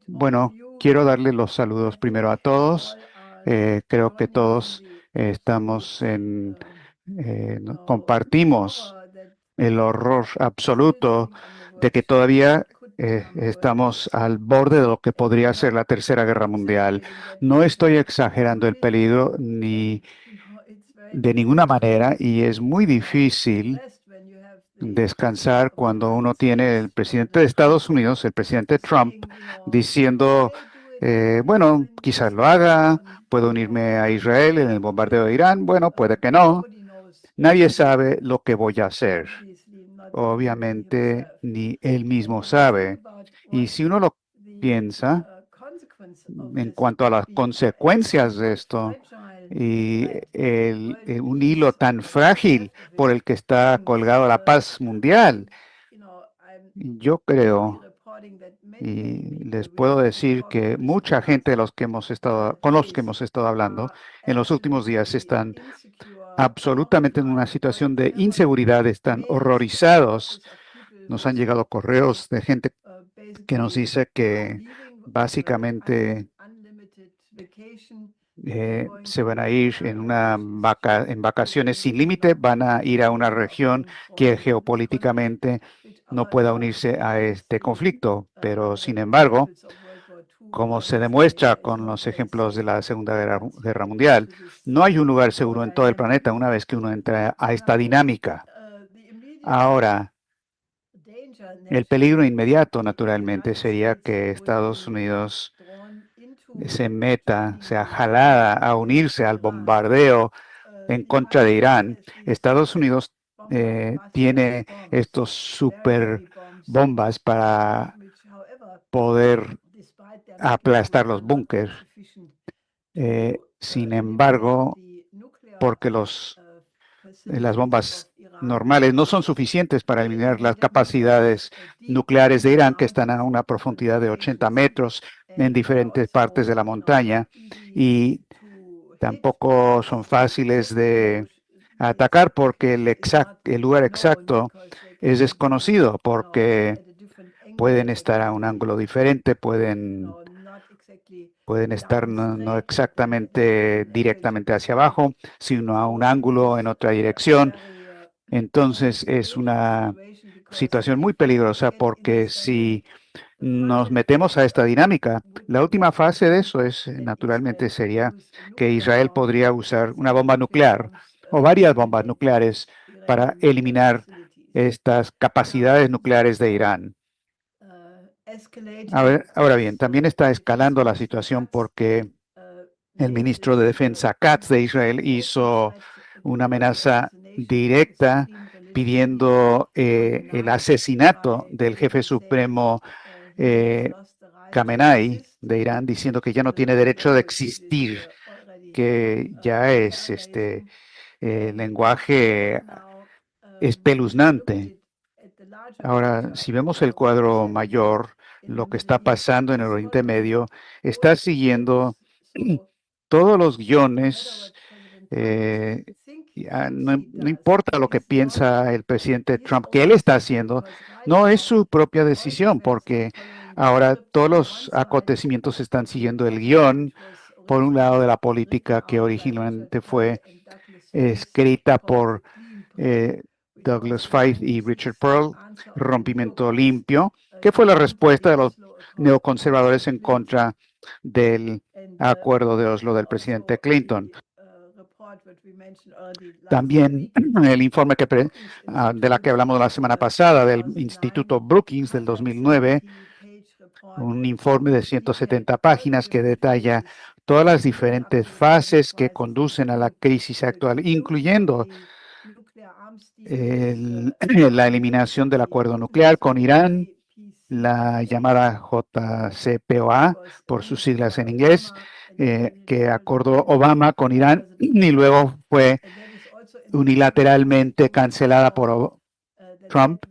Bueno, quiero darle los saludos primero a todos. Creo que todos estamos compartimos el horror absoluto de que todavía estamos al borde de lo que podría ser la Tercera Guerra Mundial. No estoy exagerando el peligro ni de ninguna manera y es muy difícil descansar cuando uno tiene el presidente de Estados Unidos, el presidente Trump, diciendo, bueno, quizás lo haga, puedo unirme a Israel en el bombardeo de Irán, bueno, puede que no, nadie sabe lo que voy a hacer. Obviamente, ni él mismo sabe. Y si uno lo piensa en cuanto a las consecuencias de esto, y un hilo tan frágil por el que está colgado la paz mundial. Yo creo, y les puedo decir que mucha gente de los que hemos estado, con los que hemos estado hablando en los últimos días están absolutamente en una situación de inseguridad, están horrorizados. Nos han llegado correos de gente que nos dice que básicamente se van a ir en vacaciones sin límite, van a ir a una región que geopolíticamente no pueda unirse a este conflicto. Pero, sin embargo, como se demuestra con los ejemplos de la Segunda Guerra Mundial, no hay un lugar seguro en todo el planeta una vez que uno entra a esta dinámica. Ahora, el peligro inmediato, naturalmente, sería que Estados Unidos se meta, sea jalada a unirse al bombardeo en contra de Irán. Estados Unidos tiene estos super bombas para poder aplastar los búnkers. Sin embargo, porque las bombas normales no son suficientes para eliminar las capacidades nucleares de Irán, que están a una profundidad de 80 metros en diferentes partes de la montaña, y tampoco son fáciles de atacar porque el lugar exacto es desconocido, porque pueden estar a un ángulo diferente, pueden estar no exactamente directamente hacia abajo, sino a un ángulo en otra dirección. Entonces es una situación muy peligrosa porque si nos metemos a esta dinámica, la última fase de eso es, naturalmente, sería que Israel podría usar una bomba nuclear o varias bombas nucleares para eliminar estas capacidades nucleares de Irán. Ahora bien, también está escalando la situación porque el ministro de Defensa Katz de Israel hizo una amenaza directa pidiendo el asesinato del jefe supremo eh, Khamenei de Irán, diciendo que ya no tiene derecho de existir, que ya es lenguaje espeluznante. Ahora, si vemos el cuadro mayor, lo que está pasando en el Oriente Medio está siguiendo todos los guiones. No importa lo que piensa el presidente Trump, que él está haciendo, no es su propia decisión, porque ahora todos los acontecimientos están siguiendo el guión, por un lado, de la política que originalmente fue escrita por eh, Douglas Feith y Richard Pearl, rompimiento limpio, que fue la respuesta de los neoconservadores en contra del acuerdo de Oslo del presidente Clinton. También el informe de la que hablamos la semana pasada del Instituto Brookings del 2009, un informe de 170 páginas que detalla todas las diferentes fases que conducen a la crisis actual, incluyendo la eliminación del acuerdo nuclear con Irán, la llamada JCPOA, por sus siglas en inglés, que acordó Obama con Irán y luego fue unilateralmente cancelada por Trump.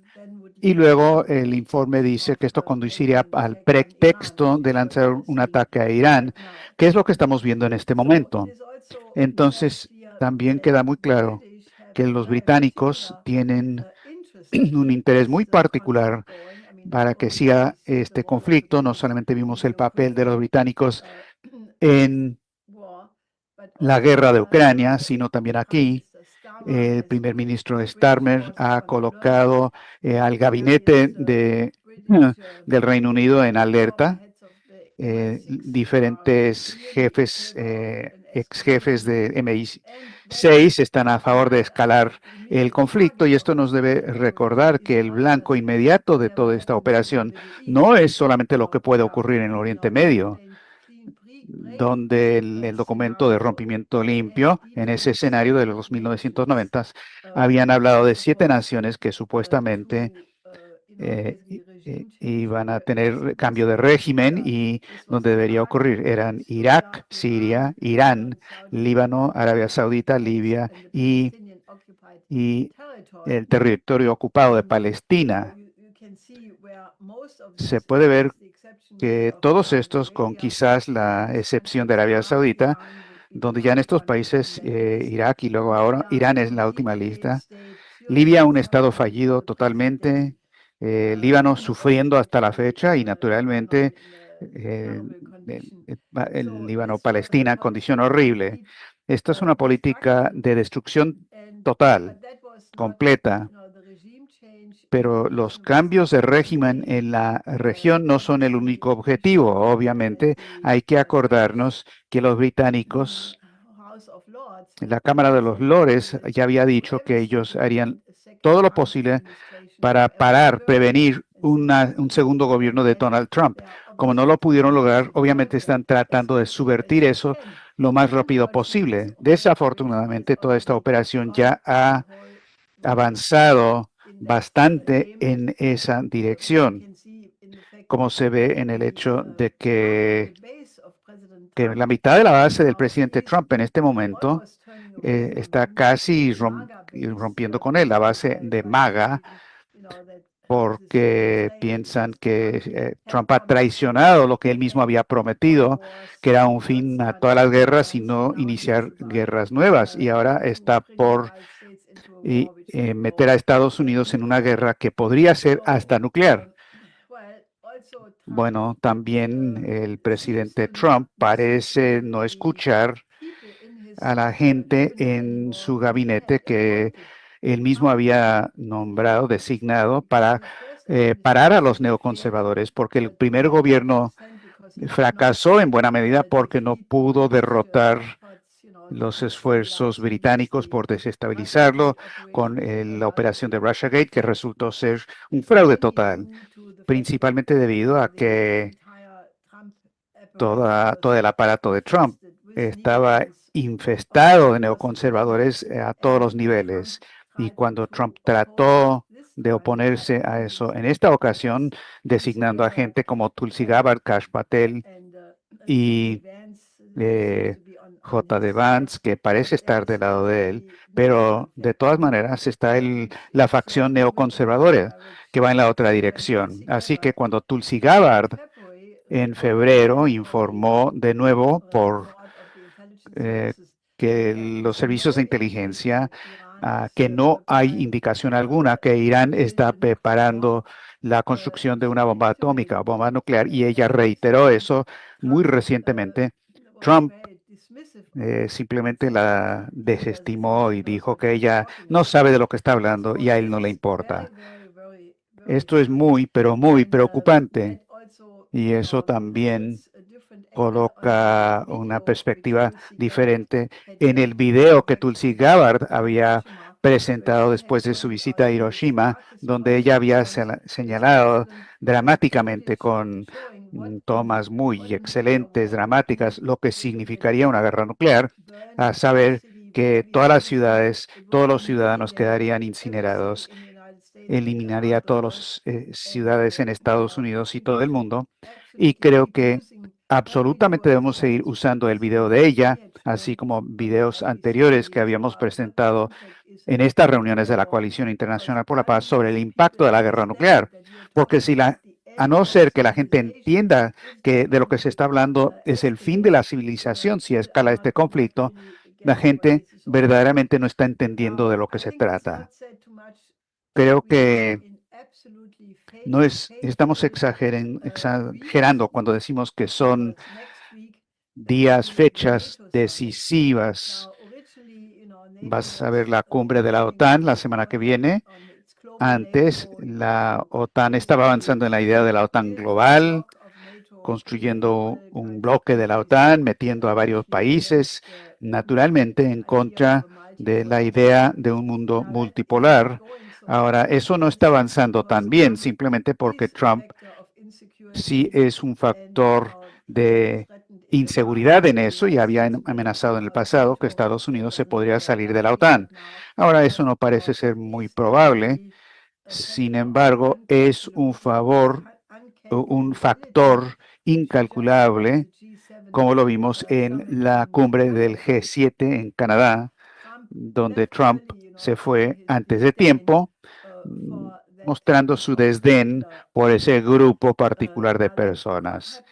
Y luego el informe dice que esto conduciría al pretexto de lanzar un ataque a Irán, que es lo que estamos viendo en este momento. Entonces, también queda muy claro que los británicos tienen un interés muy particular para que siga este conflicto. No solamente vimos el papel de los británicos en la guerra de Ucrania, sino también aquí. El primer ministro Starmer ha colocado al gabinete del Reino Unido en alerta. Diferentes jefes, ex jefes de MI6 están a favor de escalar el conflicto, y esto nos debe recordar que el blanco inmediato de toda esta operación no es solamente lo que puede ocurrir en el Oriente Medio, donde el documento de rompimiento limpio, en ese escenario de los 1990, habían hablado de 7 naciones que supuestamente iban a tener cambio de régimen, y donde debería ocurrir eran Irak, Siria, Irán, Líbano, Arabia Saudita, Libia y el territorio ocupado de Palestina. Se puede ver que todos estos, con quizás la excepción de Arabia Saudita, donde ya en estos países, Irak y luego ahora Irán es la última lista, Libia, un estado fallido totalmente, Líbano sufriendo hasta la fecha, y naturalmente eh, el Líbano-Palestina, condición horrible. Esta es una política de destrucción total, completa, pero los cambios de régimen en la región no son el único objetivo. Obviamente, hay que acordarnos que los británicos, la Cámara de los Lores, ya había dicho que ellos harían todo lo posible para parar, prevenir un segundo gobierno de Donald Trump. Como no lo pudieron lograr, obviamente están tratando de subvertir eso lo más rápido posible. Desafortunadamente, toda esta operación ya ha avanzado bastante en esa dirección, como se ve en el hecho de que la mitad de la base del presidente Trump en este momento está casi rompiendo con él, la base de MAGA, porque piensan que Trump ha traicionado lo que él mismo había prometido, que era un fin a todas las guerras y no iniciar guerras nuevas. Y ahora está por meter a Estados Unidos en una guerra que podría ser hasta nuclear. Bueno, también el presidente Trump parece no escuchar a la gente en su gabinete que él mismo había nombrado, designado para parar a los neoconservadores, porque el primer gobierno fracasó en buena medida porque no pudo derrotar los esfuerzos británicos por desestabilizarlo con la operación de Russiagate, que resultó ser un fraude total, principalmente debido a que todo el aparato de Trump estaba infestado de neoconservadores a todos los niveles. Y cuando Trump trató de oponerse a eso, en esta ocasión designando a gente como Tulsi Gabbard, Kash Patel y eh, J.D. Vance, que parece estar del lado de él, pero de todas maneras está la facción neoconservadora que va en la otra dirección. Así que cuando Tulsi Gabbard en febrero informó de nuevo eh, que los servicios de inteligencia, que no hay indicación alguna que Irán está preparando la construcción de una bomba atómica o bomba nuclear, y ella reiteró eso muy recientemente. Trump simplemente la desestimó y dijo que ella no sabe de lo que está hablando y a él no le importa. Esto es muy, pero muy preocupante, y eso también coloca una perspectiva diferente en el video que Tulsi Gabbard había presentado después de su visita a Hiroshima, donde ella había señalado dramáticamente con tomas muy excelentes, dramáticas, lo que significaría una guerra nuclear, a saber que todas las ciudades, todos los ciudadanos quedarían incinerados, eliminaría todas las ciudades en Estados Unidos y todo el mundo. Y creo que absolutamente debemos seguir usando el video de ella, así como videos anteriores que habíamos presentado en estas reuniones de la Coalición Internacional por la Paz sobre el impacto de la guerra nuclear. Porque a no ser que la gente entienda que de lo que se está hablando es el fin de la civilización si escala este conflicto, la gente verdaderamente no está entendiendo de lo que se trata. Creo que Estamos exagerando cuando decimos que son días, fechas decisivas. Vas a ver la cumbre de la OTAN la semana que viene. Antes, la OTAN estaba avanzando en la idea de la OTAN global, construyendo un bloque de la OTAN, metiendo a varios países, naturalmente en contra de la idea de un mundo multipolar. Ahora, eso no está avanzando tan bien, simplemente porque Trump sí es un factor de inseguridad en eso y había amenazado en el pasado que Estados Unidos se podría salir de la OTAN. Ahora, eso no parece ser muy probable. Sin embargo, es un factor incalculable, como lo vimos en la cumbre del G7 en Canadá, donde Trump se fue antes de tiempo, mm, mostrando su desdén por ese grupo particular de personas.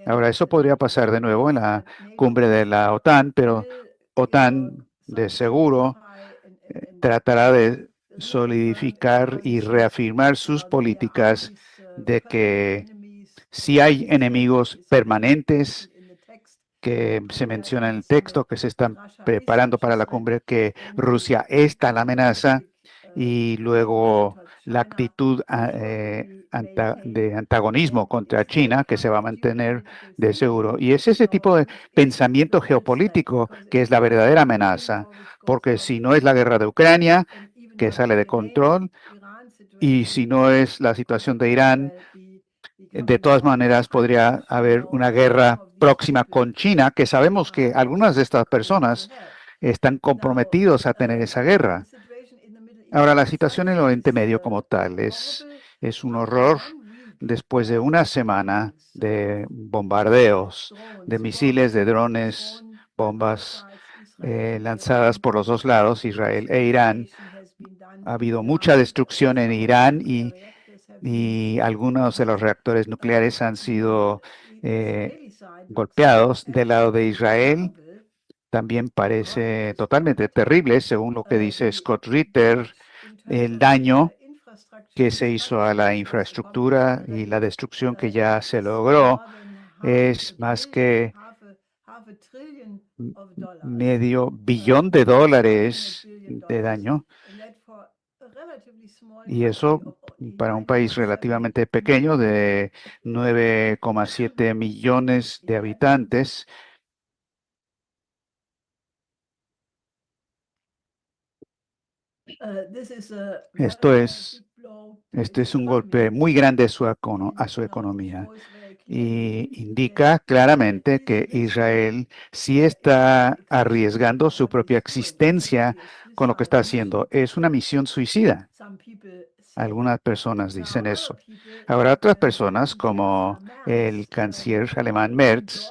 Ahora, eso podría pasar de nuevo en la cumbre de la OTAN, pero OTAN de seguro tratará de solidificar y reafirmar sus políticas de que si hay enemigos permanentes que se menciona en el texto, que se están preparando para la cumbre, que Rusia está la amenaza y luego la actitud de antagonismo contra China que se va a mantener de seguro. Y es ese tipo de pensamiento geopolítico que es la verdadera amenaza, porque si no es la guerra de Ucrania, que sale de control, y si no es la situación de Irán, de todas maneras, podría haber una guerra próxima con China, que sabemos que algunas de estas personas están comprometidos a tener esa guerra. Ahora, la situación en el Oriente Medio como tal es un horror después de una semana de bombardeos, de misiles, de drones, bombas lanzadas por los dos lados, Israel e Irán. Ha habido mucha destrucción en Irán y algunos de los reactores nucleares han sido golpeados. Del lado de Israel también parece totalmente terrible, según lo que dice Scott Ritter, el daño que se hizo a la infraestructura y la destrucción que ya se logró es más que m- medio billón de dólares de daño. Y eso para un país relativamente pequeño de 9,7 millones de habitantes, esto es, este es un golpe muy grande a a su economía y indica claramente que Israel sí está arriesgando su propia existencia con lo que está haciendo. Es una misión suicida. Algunas personas dicen eso. Habrá otras personas, como el canciller alemán Merz,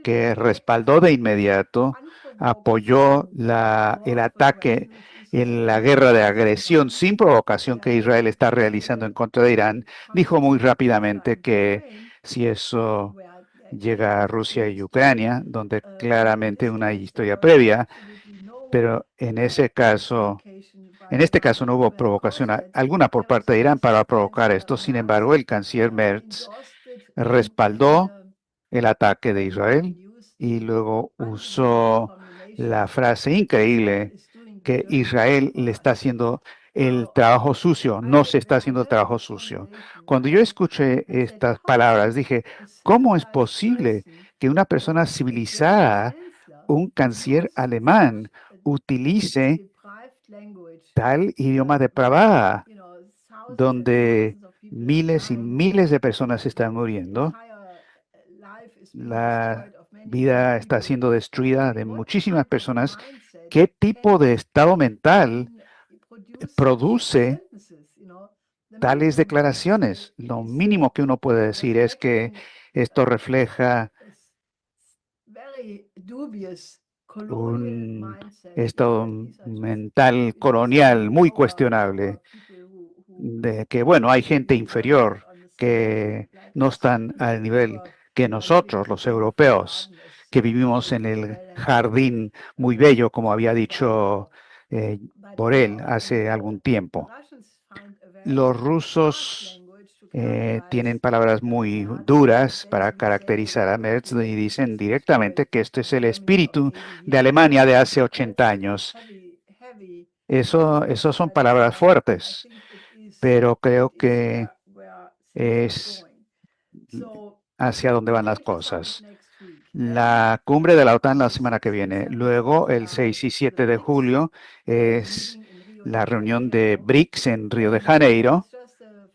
que respaldó de inmediato, apoyó el ataque en la guerra de agresión sin provocación que Israel está realizando en contra de Irán, dijo muy rápidamente que si eso llega a Rusia y Ucrania, donde claramente una historia previa, pero en este caso no hubo provocación alguna por parte de Irán para provocar esto. Sin embargo, el canciller Merz respaldó el ataque de Israel y luego usó la frase increíble que Israel le está haciendo el trabajo sucio, no se está haciendo el trabajo sucio. Cuando yo escuché estas palabras, dije, ¿cómo es posible que una persona civilizada, un canciller alemán, utilice tal idioma depravada, donde miles y miles de personas están muriendo? La vida está siendo destruida de muchísimas personas. ¿Qué tipo de estado mental produce tales declaraciones? Lo mínimo que uno puede decir es que esto refleja un estado mental colonial muy cuestionable, de que, bueno, hay gente inferior que no están al nivel que nosotros, los europeos, que vivimos en el jardín muy bello, como había dicho eh, Borrell hace algún tiempo. los rusos tienen palabras muy duras para caracterizar a Merz y dicen directamente que este es el espíritu de Alemania de hace 80 años. Eso son palabras fuertes, pero creo que es hacia dónde van las cosas. La cumbre de la OTAN la semana que viene. Luego, el 6 y 7 de julio, es la reunión de BRICS en Río de Janeiro.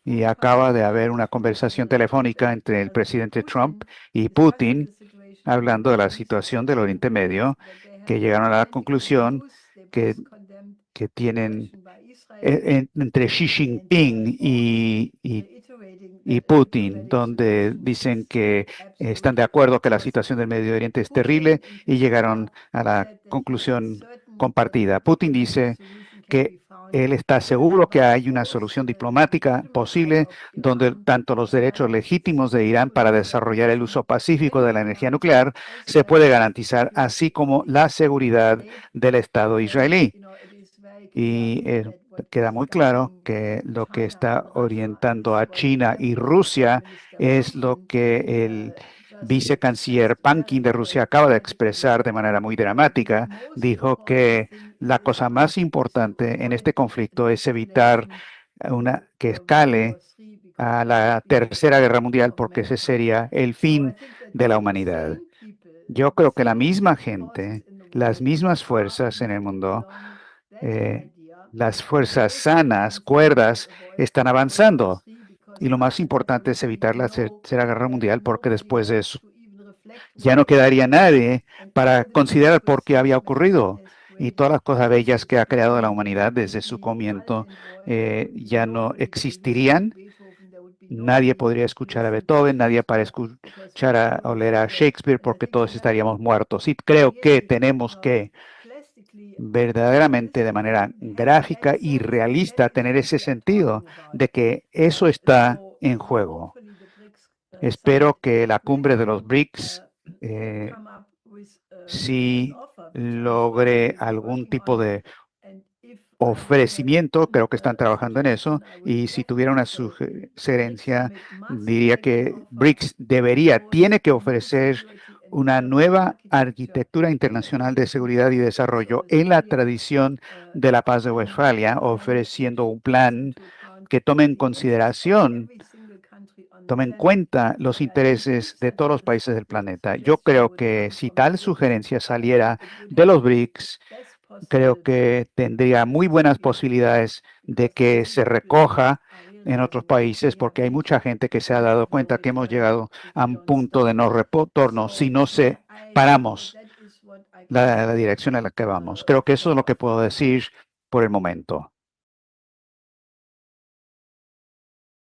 Y acaba de haber una conversación telefónica entre el presidente Trump y Putin hablando de la situación del Oriente Medio, que llegaron a la conclusión que, que tienen entre Xi Jinping y Putin, donde dicen que están de acuerdo que la situación del Medio Oriente es terrible y llegaron a la conclusión compartida. Putin dice que él está seguro que hay una solución diplomática posible donde tanto los derechos legítimos de Irán para desarrollar el uso pacífico de la energía nuclear se puede garantizar, así como la seguridad del Estado israelí. Y queda muy claro que lo que está orientando a China y Rusia es lo que el vicecanciller Pankin de Rusia acaba de expresar de manera muy dramática. Dijo que la cosa más importante en este conflicto es evitar que escale a la Tercera Guerra Mundial, porque ese sería el fin de la humanidad. Yo creo que la misma gente, las mismas fuerzas en el mundo, eh, las fuerzas sanas, cuerdas, están avanzando. Y lo más importante es evitar la Tercera Guerra Mundial, porque después de eso ya no quedaría nadie para considerar por qué había ocurrido. Y todas las cosas bellas que ha creado la humanidad desde su comienzo ya no existirían. Nadie podría escuchar a Beethoven, nadie para escuchar o leer a Shakespeare, porque todos estaríamos muertos. Y creo que tenemos que verdaderamente de manera gráfica y realista tener ese sentido de que eso está en juego. Espero que la cumbre de los BRICS sí logre algún tipo de ofrecimiento, creo que están trabajando en eso, y si tuviera una sugerencia, diría que BRICS tiene que ofrecer una nueva arquitectura internacional de seguridad y desarrollo en la tradición de la paz de Westfalia, ofreciendo un plan que tome en cuenta los intereses de todos los países del planeta. Yo creo que si tal sugerencia saliera de los BRICS, creo que tendría muy buenas posibilidades de que se recoja en otros países, porque hay mucha gente que se ha dado cuenta que hemos llegado a un punto de no retorno si no paramos la dirección en la que vamos. Creo que eso es lo que puedo decir por el momento.